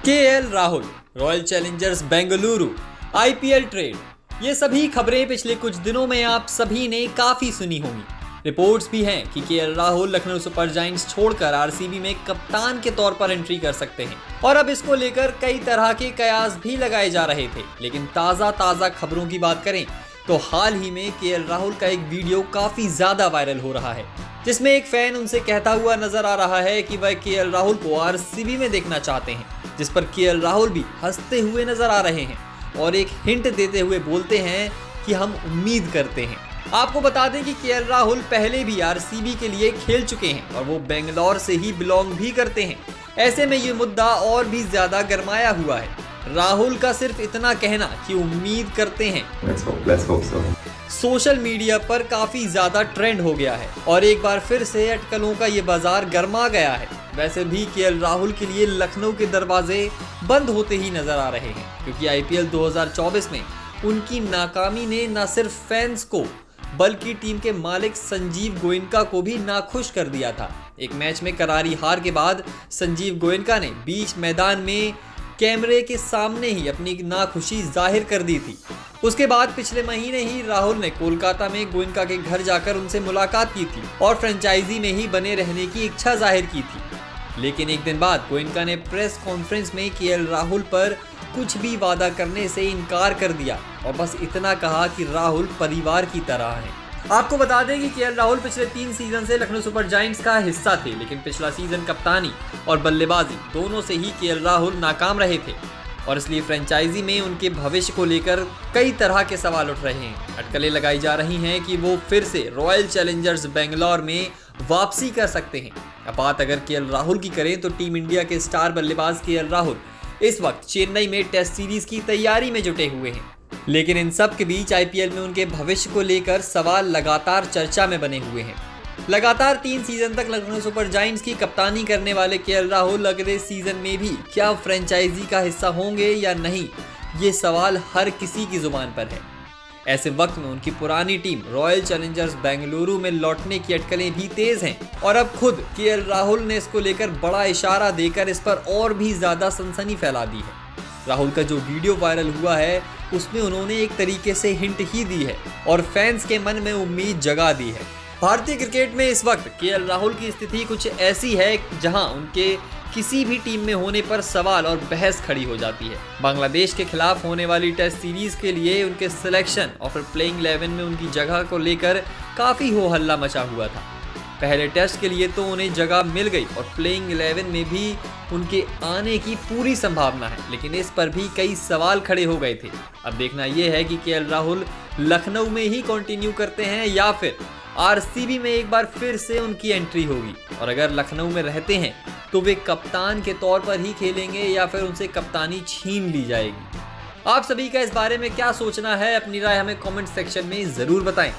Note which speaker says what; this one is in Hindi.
Speaker 1: KL Rahul, royal Challengers Bengaluru, IPL trade, ये सभी खबरें पिछले कुछ दिनों में आप सभी ने काफी सुनी होंगी। रिपोर्ट्स भी हैं कि KL Rahul Lucknow super giants छोड़कर आरसीबी में कप्तान के तौर पर एंट्री कर सकते हैं और अब इसको लेकर कई तरह के कयास भी लगाए जा रहे थे। लेकिन ताजा खबरों की बात करें तो हाल ही में केएल राहुल का एक वीडियो काफी ज्यादा वायरल हो रहा है, जिसमें एक फैन उनसे कहता हुआ नजर आ रहा है कि वह केएल राहुल को आरसीबी में देखना चाहते हैं, जिस पर केएल राहुल भी हंसते हुए नजर आ रहे हैं और एक हिंट देते हुए बोलते हैं कि हम उम्मीद करते हैं। आपको बता दें कि केएल राहुल पहले भी आरसीबी के लिए खेल चुके हैं और वो बेंगलोर से ही बिलोंग भी करते हैं। ऐसे में ये मुद्दा और भी ज्यादा गरमाया हुआ है। राहुल का सिर्फ इतना कहना कि उम्मीद करते हैं
Speaker 2: Let's hope so.
Speaker 1: Social media पर काफी ज्यादा ट्रेंड हो गया है और एक बार फिर से अटकलों का ये बाजार गर्मा गया है। वैसे भी केएल राहुल के लिए लखनऊ के दरवाजे बंद होते ही नजर आ रहे हैं, क्योंकि आईपीएल 2024 में उनकी नाकामी ने न सिर्फ फैंस को बल्कि टीम के मालिक संजीव गोयनका को भी नाखुश कर दिया था। एक मैच में करारी हार के बाद संजीव गोयनका ने बीच मैदान में कैमरे के सामने ही अपनी नाखुशी जाहिर कर दी थी। उसके बाद पिछले महीने ही राहुल ने कोलकाता में गोयनका के घर जाकर उनसे मुलाकात की थी और फ्रेंचाइजी में ही बने रहने की इच्छा जाहिर की थी। लेकिन एक दिन बाद गोयनका ने प्रेस कॉन्फ्रेंस में केएल राहुल पर कुछ भी वादा करने से इनकार कर दिया और बस इतना कहा कि राहुल परिवार की तरह हैं। आपको बता दें कि केएल राहुल पिछले 3 सीजन से लखनऊ सुपर जायंट्स का हिस्सा थे, लेकिन पिछला सीजन कप्तानी और बल्लेबाजी दोनों से ही केएल राहुल नाकाम रहे थे और इसलिए फ्रेंचाइजी में उनके भविष्य को लेकर कई तरह के सवाल उठ रहे हैं। अटकलें लगाई जा रही हैं कि वो फिर से रॉयल चैलेंजर्स बेंगलोर में वापसी कर सकते हैं। अब बात अगर केएल राहुल की करें तो टीम इंडिया के स्टार बल्लेबाज केएल राहुल इस वक्त चेन्नई में टेस्ट सीरीज की तैयारी में जुटे हुए हैं। लेकिन इन सब के बीच आईपीएल में उनके भविष्य को लेकर सवाल लगातार चर्चा में बने हुए हैं। लगातार 3 सीजन तक लखनऊ सुपर जायंट्स की कप्तानी करने वाले केएल राहुल अगले सीजन में भी क्या फ्रेंचाइजी का हिस्सा होंगे या नहीं, ये सवाल हर किसी की जुबान पर है। ऐसे वक्त में उनकी पुरानी टीम रॉयल चैलेंजर्स बेंगलुरु में लौटने की अटकलें भी तेज हैं और अब खुद केएल राहुल ने इसको लेकर बड़ा इशारा देकर इस पर और भी ज्यादा सनसनी फैला दी है। राहुल का जो वीडियो वायरल हुआ है उसमें उन्होंने एक तरीके से हिंट ही दी है और फैंस के मन में उम्मीद जगा दी है। भारतीय क्रिकेट में इस वक्त केएल राहुल की स्थिति कुछ ऐसी है जहां उनके किसी भी टीम में होने पर सवाल और बहस खड़ी हो जाती है। बांग्लादेश के खिलाफ होने वाली टेस्ट सीरीज के लिए उनके सिलेक्शन और फिर प्लेइंग 11 में उनकी जगह को लेकर काफी हो हल्ला मचा हुआ था। पहले टेस्ट के लिए तो उन्हें जगह मिल गई और प्लेइंग 11 में भी उनके आने की पूरी संभावना है, लेकिन इस पर भी कई सवाल खड़े हो गए थे। अब देखना यह है कि केएल राहुल लखनऊ में ही कंटिन्यू करते हैं या फिर आरसीबी में एक बार फिर से उनकी एंट्री होगी और अगर लखनऊ में रहते हैं तो वे कप्तान के तौर पर ही खेलेंगे या फिर उनसे कप्तानी छीन ली जाएगी। आप सभी का इस बारे में क्या सोचना है, अपनी राय हमें कमेंट सेक्शन में जरूर बताएं।